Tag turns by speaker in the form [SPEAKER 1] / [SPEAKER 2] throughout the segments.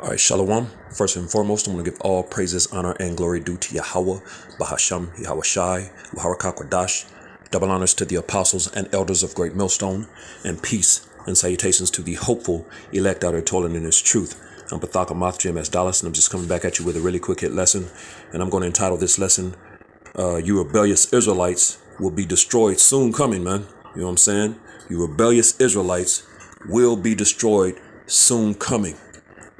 [SPEAKER 1] All right, Shalom. First and foremost, I'm going to give all praises, honor, and glory due to Yahweh, Bahasham, Yahweh Shai, Kwadash. Double honors to the apostles and elders of Great Millstone, and peace and salutations to the hopeful elect out there toiling in His truth. I'm Pathaka Moth GMS Dallas, and I'm just coming back at you with a really quick hit lesson. And I'm going to entitle this lesson, You Rebellious Israelites Will Be Destroyed Soon Coming, man. You know what I'm saying? You rebellious Israelites will be destroyed soon coming.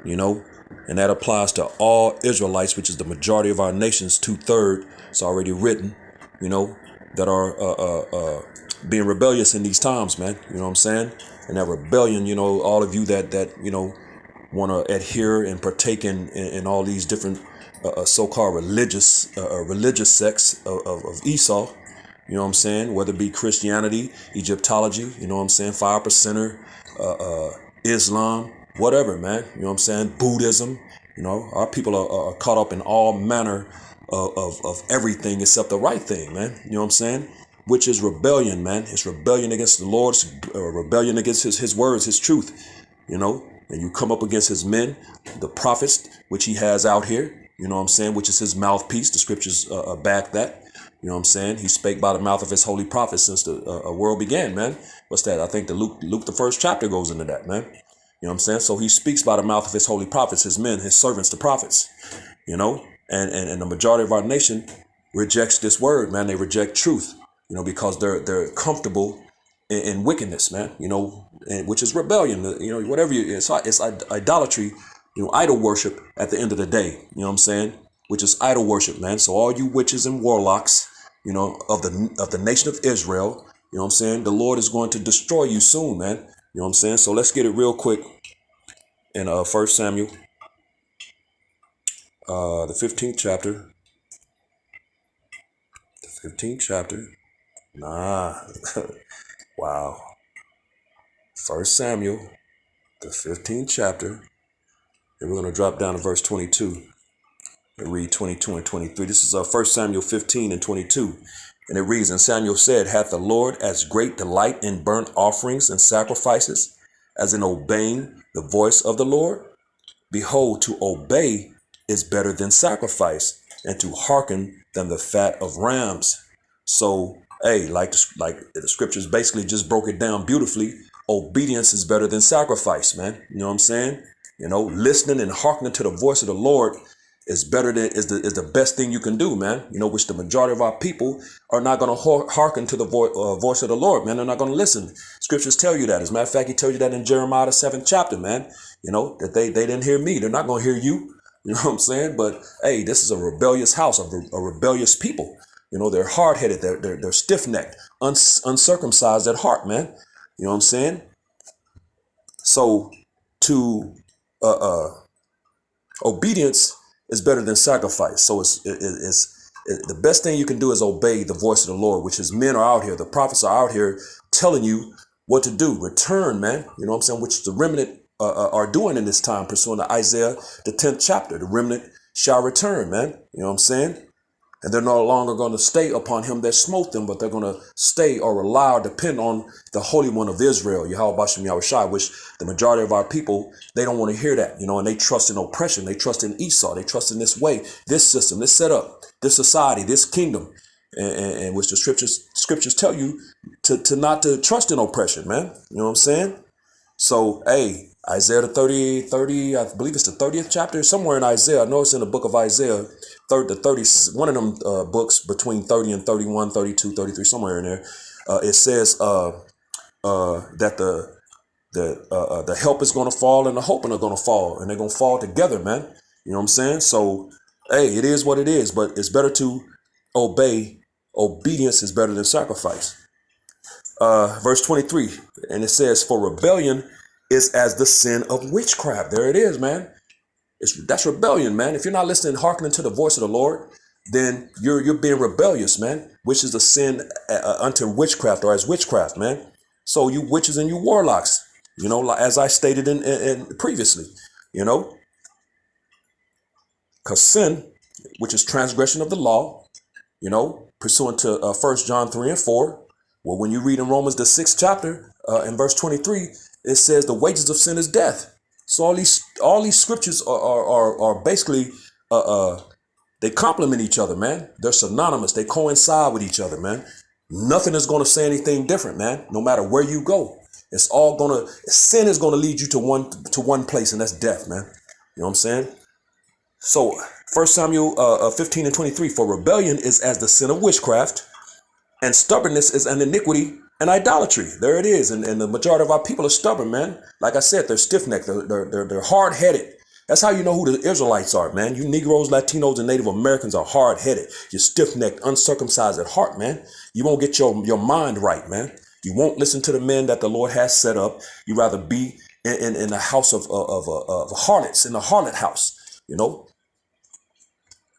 [SPEAKER 1] You know, and that applies to all Israelites, which is the majority of our nations, 2/3. It's already written, you know, that are being rebellious in these times, man. You know what I'm saying? And that rebellion, you know, all of you that you know want to adhere and partake in all these different so-called religious sects of Esau. You know what I'm saying? Whether it be Christianity, Egyptology, you know what I'm saying, 5%er, Islam, whatever, man. You know what I'm saying? Buddhism. You know, our people are caught up in all manner of everything except the right thing, man. You know what I'm saying? Which is rebellion, man. It's rebellion against the Lord, rebellion against his words, his truth, you know. And you come up against his men, the prophets, which he has out here, you know what I'm saying, which is his mouthpiece. The scriptures back that. You know what I'm saying? He spake by the mouth of his holy prophets since the world began, man. What's that? I think the Luke, the first chapter goes into that, man. You know what I'm saying? So he speaks by the mouth of his holy prophets, his men, his servants, the prophets, you know, and the majority of our nation rejects this word, man. They reject truth, you know, because they're comfortable in wickedness, man, you know, which is rebellion, you know, whatever it's idolatry, you know, idol worship at the end of the day, you know what I'm saying? Which is idol worship, man. So all you witches and warlocks, you know, of the nation of Israel, you know what I'm saying? The Lord is going to destroy you soon, man. You know what I'm saying? So let's get it real quick in 1 Samuel, the 15th chapter. The 15th chapter. Wow. 1 Samuel, the 15th chapter. And we're going to drop down to verse 22 and read 22 and 23. This is 1 Samuel 15 and 22. And it reads, And Samuel said, Hath the Lord as great delight in burnt offerings and sacrifices as in obeying the voice of the Lord? Behold, to obey is better than sacrifice, and to hearken than the fat of rams. So, hey, like the scriptures basically just broke it down beautifully. Obedience is better than sacrifice, man. You know what I'm saying? You know, listening and hearkening to the voice of the Lord is the best thing you can do, man. You know, which the majority of our people are not going to hearken to the voice of the Lord, man. They're not going to listen. Scriptures tell you that. As a matter of fact, he tells you that in Jeremiah, the 7th chapter, man. You know, that they didn't hear me. They're not going to hear you. You know what I'm saying? But hey, this is a rebellious house, a rebellious people. You know, they're hard-headed. They're stiff-necked, uncircumcised at heart, man. You know what I'm saying? So to obedience is better than sacrifice. So it's the best thing you can do is obey the voice of the Lord, which his men are out here. The prophets are out here telling you what to do. Return, man. You know what I'm saying? Which the remnant are doing in this time, pursuing to Isaiah, the 10th chapter. The remnant shall return, man. You know what I'm saying? And they're no longer going to stay upon him that smote them, but they're going to stay or rely or depend on the Holy One of Israel, Yahweh Bashem Yahweh Shai, which the majority of our people, they don't want to hear that, you know, and they trust in oppression. They trust in Esau. They trust in this way, this system, this setup, this society, this kingdom, and which the scriptures tell you to not to trust in oppression, man. You know what I'm saying? So, hey, Isaiah the 30, I believe it's the 30th chapter, somewhere in Isaiah. I know it's in the book of Isaiah, the 30, one of them books between 30 and 31, 32, 33, somewhere in there. It says that the help is going to fall and the hoping are going to fall, and they're going to fall together, man. You know what I'm saying? So, hey, it is what it is, but it's better to obey. Obedience is better than sacrifice. Verse 23, and it says, For rebellion is as the sin of witchcraft. There it is, man. That's rebellion, man. If you're not listening and hearkening to the voice of the Lord, then you're being rebellious, man, which is a sin unto witchcraft, or as witchcraft, man. So you witches and you warlocks, you know, as I stated in previously, you know, because sin, which is transgression of the law, you know, pursuant to 1 John 3 and 4. Well, when you read in Romans, the 6th chapter, in verse 23, it says the wages of sin is death. So all these all these scriptures are basically they complement each other, man. They're synonymous. They coincide with each other, man. Nothing is going to say anything different, man. No matter where you go, it's all gonna sin is going to lead you to one place, and that's death, man. You know what I'm saying? So, 1 Samuel 15:23, for rebellion is as the sin of witchcraft, and stubbornness is an iniquity and idolatry. There it is. And the majority of our people are stubborn, man. Like I said, they're stiff-necked. They're hard-headed. That's how you know who the Israelites are, man. You Negroes, Latinos, and Native Americans are hard-headed. You're stiff-necked, uncircumcised at heart, man. You won't get your mind right, man. You won't listen to the men that the Lord has set up. You rather be in the house of harlots, in the harlot house, you know.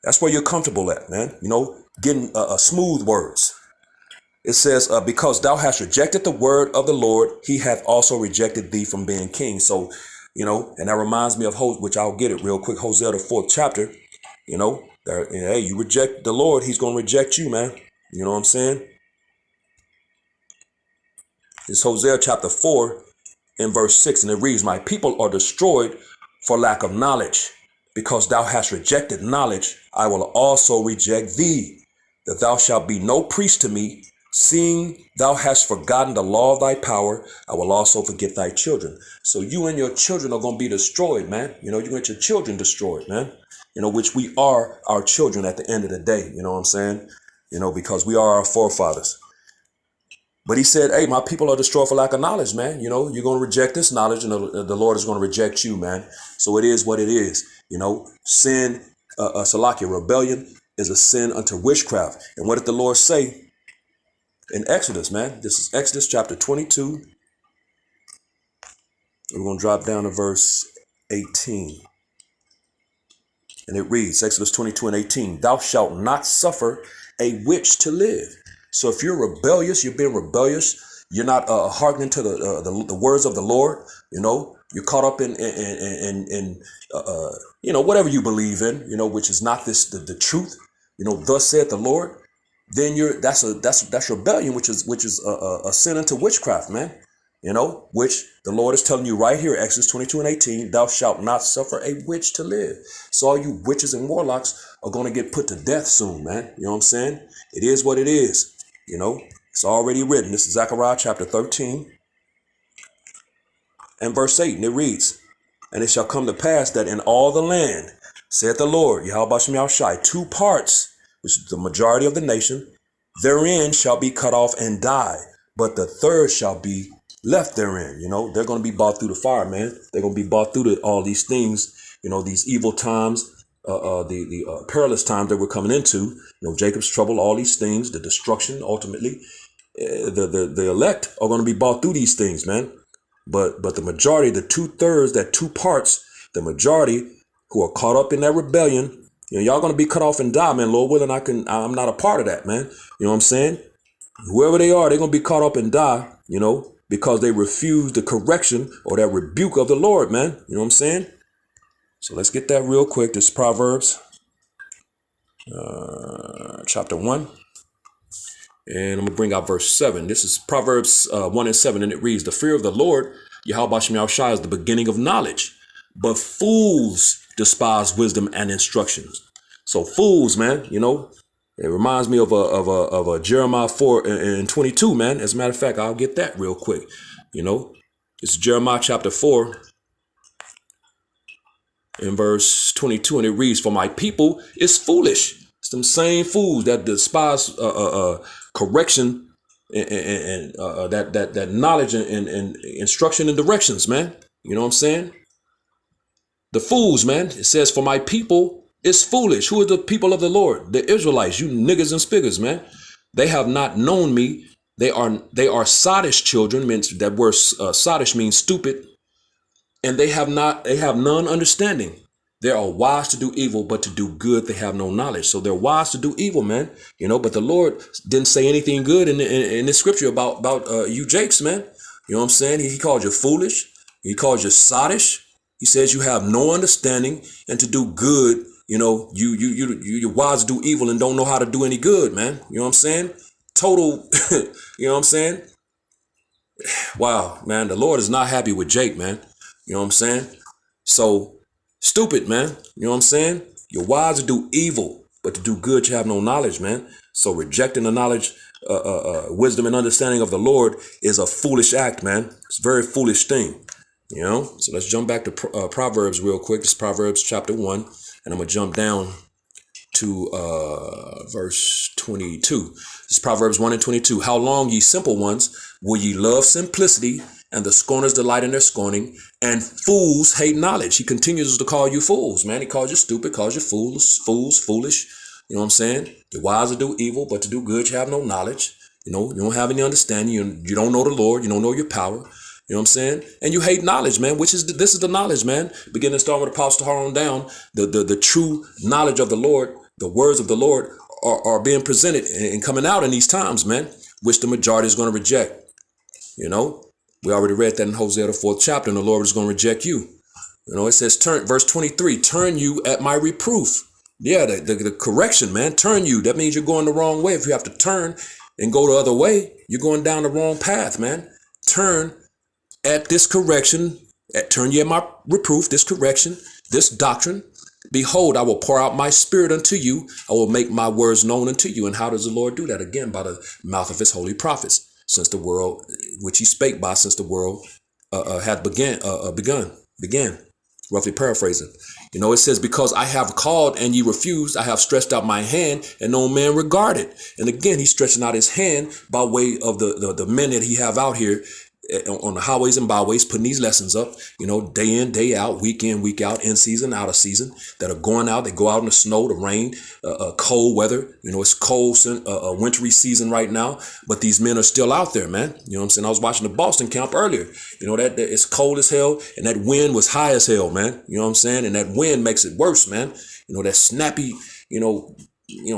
[SPEAKER 1] That's where you're comfortable at, man. You know, getting smooth words. It says, because thou hast rejected the word of the Lord, he hath also rejected thee from being king. So, you know, and that reminds me of which I'll get it real quick. Hosea, the 4th chapter, you know, hey, you reject the Lord, he's going to reject you, man. You know what I'm saying? It's Hosea chapter 4 in verse 6, and it reads, my people are destroyed for lack of knowledge. Because thou hast rejected knowledge, I will also reject thee, that thou shalt be no priest to me. Seeing thou hast forgotten the law of thy power, I will also forget thy children. So you and your children are going to be destroyed, man. You know, you get your children destroyed, man. You know, which we are our children at the end of the day. You know what I'm saying? You know, because we are our forefathers. But he said, hey, my people are destroyed for lack of knowledge, man. You know, you're going to reject this knowledge, and the Lord is going to reject you, man. So it is what it is. You know, sin, Salakia, rebellion is a sin unto witchcraft. And what did the Lord say in Exodus, man? This is Exodus chapter 22. We're going to drop down to verse 18. And it reads, Exodus 22:18, thou shalt not suffer a witch to live. So if you're rebellious, you're being rebellious, you're not hearkening to the words of the Lord, you know, you're caught up in you know, whatever you believe in, you know, which is not the truth, you know, thus saith the Lord, then that's rebellion, which is a sin unto witchcraft, man. You know, which the Lord is telling you right here, Exodus 22:18, thou shalt not suffer a witch to live. So all you witches and warlocks are going to get put to death soon, man. You know what I'm saying? It is what it is. You know, it's already written. This is Zechariah chapter 13 and verse 8. And it reads, and it shall come to pass that in all the land, saith the Lord, Yahweh Shem Yahushai, 2 parts, which is the majority of the nation, therein shall be cut off and die, but the third shall be left therein. You know, they're going to be bought through the fire, man. They're going to be bought through all these things, you know, these evil times, the perilous times that we're coming into, you know, Jacob's trouble, all these things, the destruction, ultimately, the elect are going to be bought through these things, man. But the majority, the 2/3, that 2 parts, the majority who are caught up in that rebellion, you know, y'all going to be cut off and die, man. Lord willing, I'm not a part of that, man. You know what I'm saying? Whoever they are, they're going to be caught up and die, you know, because they refuse the correction or that rebuke of the Lord, man. You know what I'm saying? So let's get that real quick. This is Proverbs chapter 1. And I'm going to bring out verse 7. This is Proverbs 1 and 7. And it reads, the fear of the Lord, Yahweh Shem Yahushai, is the beginning of knowledge. But fools despise wisdom and instructions. So fools, man, you know, it reminds me of a Jeremiah 4 and 22, man. As a matter of fact, I'll get that real quick. You know, it's Jeremiah chapter 4 in verse 22, and it reads, for my people is foolish. It's them same fools that despise correction and that knowledge and instruction and directions, man. You know what I'm saying? The fools, man. It says, for my people is foolish. Who are the people of the Lord? The Israelites, you niggas and spiggers, man. They have not known me. They are sottish children. That word sottish means stupid. And they have none understanding. They are wise to do evil, but to do good they have no knowledge. So they're wise to do evil, man. You know, but the Lord didn't say anything good in this scripture about you Jakes, man. You know what I'm saying? He called you foolish. He called you sottish. He says you have no understanding, and to do good, you know, you're wise to do evil and don't know how to do any good, man. You know what I'm saying? Total, you know what I'm saying? Wow, man, the Lord is not happy with Jake, man. You know what I'm saying? So stupid, man. You know what I'm saying? You're wise to do evil, but to do good you have no knowledge, man. So rejecting the knowledge, wisdom and understanding of the Lord is a foolish act, man. It's a very foolish thing. You know? So let's jump back to Proverbs real quick. This is Proverbs chapter 1, and I'm going to jump down to verse 22. This is Proverbs 1 and 22. How long, ye simple ones, will ye love simplicity, and the scorners delight in their scorning, and fools hate knowledge? He continues to call you fools, man. He calls you stupid, calls you fools, foolish. You know what I'm saying? You're wise to do evil, but to do good you have no knowledge. You know, you don't have any understanding. You don't know the Lord. You don't know your power. You know what I'm saying? And you hate knowledge, man, which is, this is the knowledge, man. Beginning to start with Apostle Har on down, the true knowledge of the Lord, the words of the Lord are being presented and coming out in these times, man, which the majority is going to reject. You know, we already read that in Hosea, the 4th chapter, and the Lord is going to reject you. You know, it says, turn, verse 23, turn you at my reproof. Yeah, the correction, man, turn you. That means you're going the wrong way. If you have to turn and go the other way, you're going down the wrong path, man. Turn at this correction, turn ye at my reproof, this correction, this doctrine. Behold, I will pour out my spirit unto you. I will make my words known unto you. And how does the Lord do that? Again, by the mouth of his holy prophets, since the world, which he spake by since the world had began, roughly paraphrasing. You know, it says, because I have called and ye refused, I have stretched out my hand and no man regarded. And again, he's stretching out his hand by way of the men that he have out here on the highways and byways, putting these lessons up, you know, day in, day out, week in, week out, in season, out of season, that are going out. They go out in the snow, the rain, cold weather. You know, it's cold, wintry season right now, but these men are still out there, man. You know what I'm saying? I was watching the Boston camp earlier. You know, that it's cold as hell, and that wind was high as hell, man. You know what I'm saying? And that wind makes it worse, man. You know, that snappy, you know,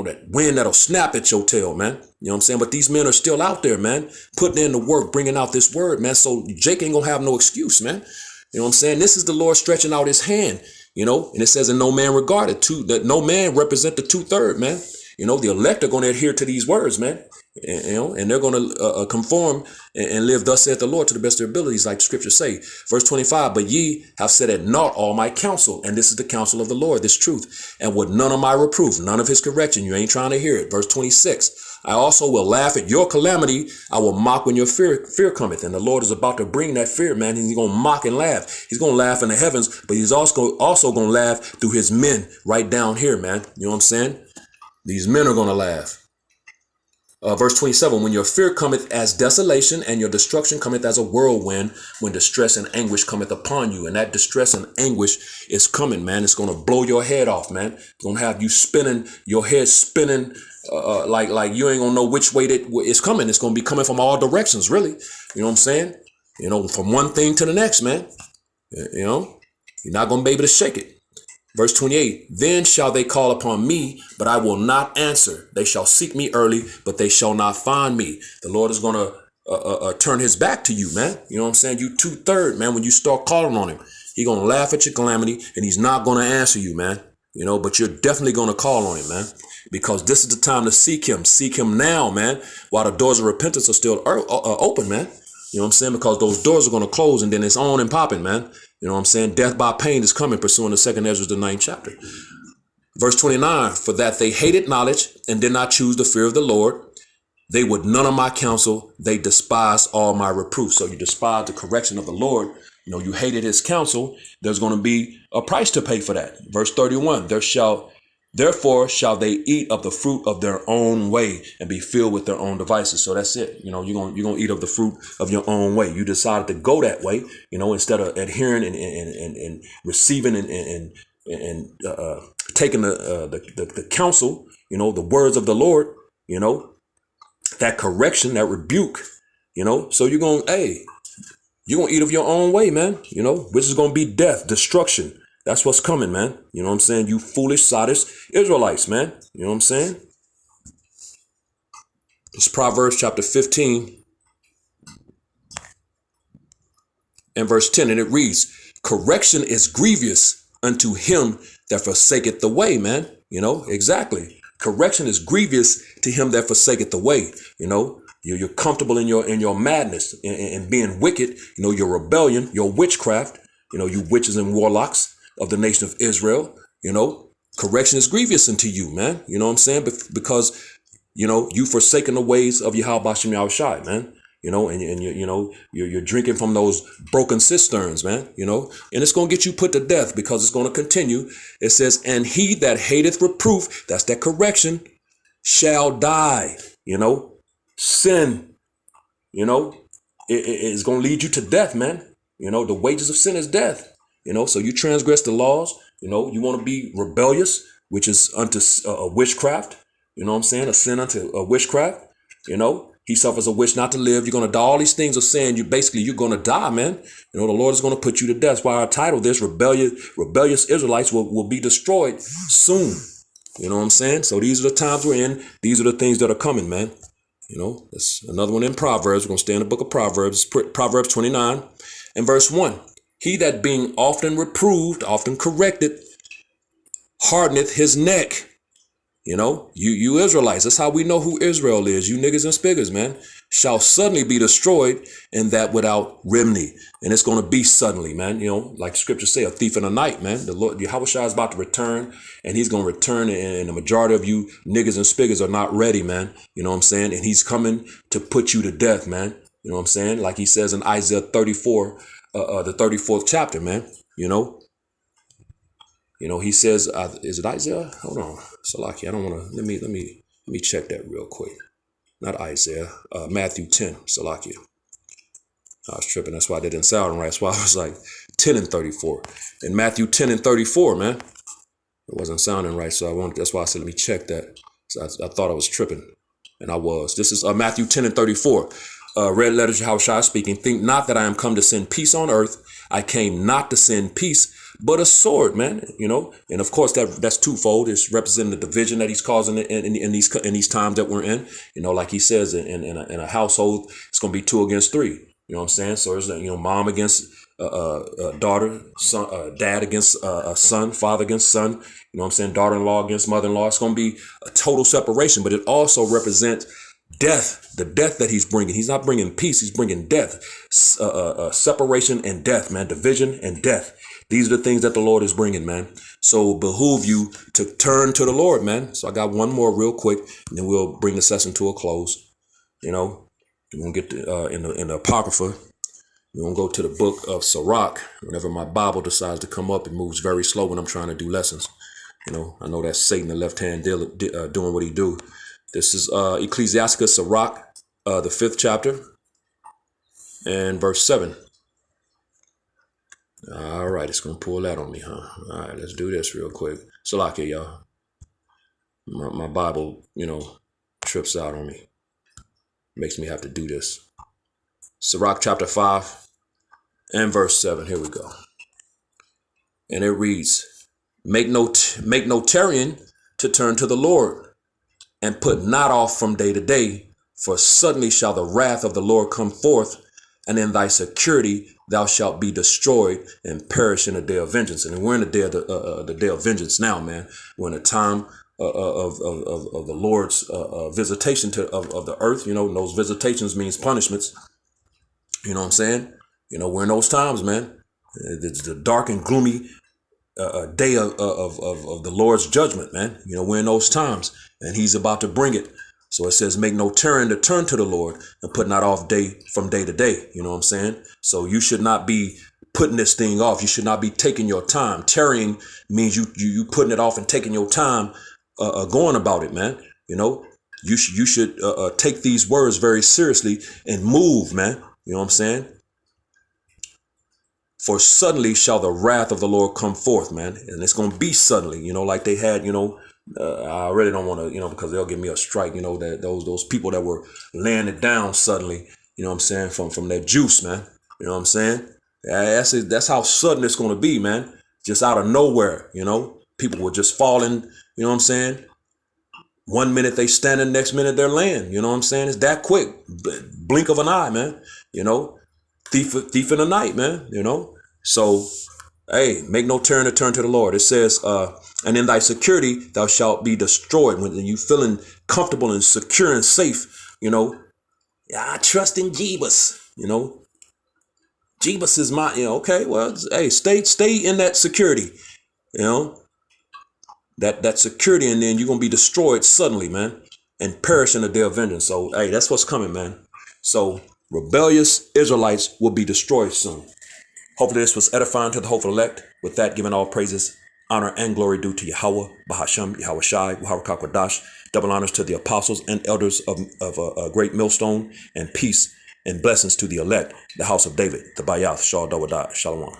[SPEAKER 1] that wind that'll snap at your tail, man. You know what I'm saying? But these men are still out there, man, putting in the work, bringing out this word, man. So Jake ain't gonna have no excuse, man. You know what I'm saying? This is the Lord stretching out his hand, you know, and it says, and no man regarded that no man represent the 2/3, man. You know, the elect are going to adhere to these words, man. And, you know, and they're going to conform and live thus saith the Lord to the best of their abilities, like the scriptures say. Verse 25, but ye have set at naught all my counsel, and this is the counsel of the Lord, this truth, and with none of my reproof, none of his correction. You ain't trying to hear it. Verse 26, I also will laugh at your calamity. I will mock when your fear cometh. And the Lord is about to bring that fear, man. He's going to mock and laugh. He's going to laugh in the heavens, but he's also going to laugh through his men right down here, man. You know what I'm saying? These men are going to laugh. Verse 27, when your fear cometh as desolation and your destruction cometh as a whirlwind, when distress and anguish cometh upon you. And that distress and anguish is coming, man. It's going to blow your head off, man. It's going to have you spinning, your head spinning like you ain't going to know which way that it's coming. It's going to be coming from all directions, really. You know what I'm saying? You know, from one thing to the next, man. You know, you're not going to be able to shake it. Verse 28, then shall they call upon me, but I will not answer. They shall seek me early, but they shall not find me. The Lord is going to turn his back to you, man. You know what I'm saying? You 2/3, man. When you start calling on him, he's going to laugh at your calamity, and he's not going to answer you, man. You know, but you're definitely going to call on him, man, because this is the time to seek him. Seek him now, man, while the doors of repentance are still open, man. You know what I'm saying? Because those doors are going to close, and then it's on and popping, man. You know what I'm saying? Death by pain is coming, pursuing the 2nd Ezra, the 9th chapter. Verse 29, for that they hated knowledge and did not choose the fear of the Lord. They would none of my counsel. They despised all my reproof. So you despise the correction of the Lord. You know, you hated his counsel. There's going to be a price to pay for that. Verse 31, therefore shall they eat of the fruit of their own way and be filled with their own devices. So that's it. You know, you're going to eat of the fruit of your own way. You decided to go that way, you know, instead of adhering and receiving and taking the counsel, you know, the words of the Lord, you know, that correction, that rebuke, you know. So you're going to eat of your own way, man, you know, which is going to be death, destruction. That's what's coming, man. You know what I'm saying? You foolish, sottish Israelites, man. You know what I'm saying? It's Proverbs chapter 15 and verse 10. And it reads, correction is grievous unto him that forsaketh the way, man. You know, exactly. Correction is grievous to him that forsaketh the way. You know, you're comfortable in your madness and being wicked, you know, your rebellion, your witchcraft. You witches and warlocks of the nation of Israel. Correction is grievous unto you, man. You know what I'm saying? Because, you forsaken the ways of Yahweh Bashem Yahushai, man. You're drinking from those broken cisterns, man. And it's going to get you put to death because it's going to continue. It says, and he that hateth reproof, that's that correction, shall die. Sin, it is going to lead you to death, man. The wages of sin is death. So you transgress the laws. You want to be rebellious, which is unto a witchcraft. You know what I'm saying? A sin unto a witchcraft. He suffers a wish not to live. You're going to die. All these things are saying you're going to die, man. The Lord is going to put you to death. That's why our title, this Rebellious Israelites will be destroyed soon. You know what I'm saying? So these are the times we're in. These are the things that are coming, man. That's another one in Proverbs. We're going to stay in the book of Proverbs, Proverbs 29 and verse 1. He that being often reproved, often corrected, hardeneth his neck. You Israelites, that's how we know who Israel is. You niggas and spiggers, man, shall suddenly be destroyed, and that without remedy. And it's going to be suddenly, man. Like the scriptures say, a thief in the night, man. The Lord, Yahushua is about to return, and he's going to return, and the majority of you niggas and spiggers are not ready, man. You know what I'm saying? And he's coming to put you to death, man. You know what I'm saying? Like he says in Isaiah 34, the 34th chapter, man. He says, is it Isaiah? Hold on, Salaki. I don't want to. Let me check that real quick. Not Isaiah. Matthew 10. Salaki. I was tripping. That's why that didn't sound right. That's why I was like 10 and 34. In Matthew 10 and 34, man, it wasn't sounding right. So that's why I said let me check that. So I thought I was tripping, and I was. This is Matthew 10 and 34. Red letters, Yahushua speaking. Think not that I am come to send peace on earth. I came not to send peace, but a sword, man. And of course that's twofold. It's representing the division that he's causing in these times that we're in. Like he says in a household, it's gonna be 2 against 3. You know what I'm saying? So it's mom against daughter, son, dad against son, father against son. You know what I'm saying? Daughter-in-law against mother-in-law. It's gonna be a total separation, but it also represents death, the death that he's bringing. He's not bringing peace. He's bringing death, separation and death, man, division and death. These are the things that the Lord is bringing, man. So behoove you to turn to the Lord, man. So I got one more real quick, and then we'll bring the session to a close. We're going to get in the Apocrypha. We're going to go to the book of Sirach. Whenever my Bible decides to come up, it moves very slow when I'm trying to do lessons. I know that's Satan, the left hand, doing what he do. This is Ecclesiasticus Sirach, the 5th chapter, and verse 7. All right, it's going to pull that on me, huh? All right, let's do this real quick. Salakia, y'all. My Bible, trips out on me. Makes me have to do this. Sirach chapter 5 and verse 7. Here we go. And it reads, Make no tarrying to turn to the Lord, and put not off from day to day, for suddenly shall the wrath of the Lord come forth, and in thy security thou shalt be destroyed and perish in the day of vengeance. And we're in the day of the day of vengeance now, man. We're in a time of the Lord's visitation of the earth. Those visitations means punishments. You know what I'm saying? We're in those times, man. It's the dark and gloomy day of the Lord's judgment, man. We're in those times, and he's about to bring it. So it says, make no turn to the Lord, and put not off from day to day. You know what I'm saying? So you should not be putting this thing off. You should not be taking your time. Tarrying means you putting it off and taking your time going about it, man. You should take these words very seriously and move, man. You know what I'm saying? For suddenly shall the wrath of the Lord come forth, man. And it's going to be suddenly, like they had, I really don't want to, because they'll give me a strike, that those people that were laying it down suddenly, you know what I'm saying, from that juice, man. You know what I'm saying? That's how sudden it's going to be, man. Just out of nowhere, people were just falling, you know what I'm saying? One minute they standing, next minute they're laying, you know what I'm saying? It's that quick, blink of an eye, man, thief in the night, man, So, hey, make no turn to the Lord. It says, and in thy security, thou shalt be destroyed. When you feeling comfortable and secure and safe, I trust in Jeebus, Jeebus is my, okay, well, hey, stay in that security, you know, that security, and then you're gonna be destroyed suddenly, man, and perish in the day of vengeance. So, hey, that's what's coming, man. So, rebellious Israelites will be destroyed soon. Hopefully, this was edifying to the hopeful elect. With that, giving all praises, honor, and glory due to Yahweh, Bahasham, Yahweh Shai, Waharakak Wadash. Double honors to the apostles and elders of a great millstone, and peace and blessings to the elect, the house of David, the Bayath, Shal Dawadah, Shalom.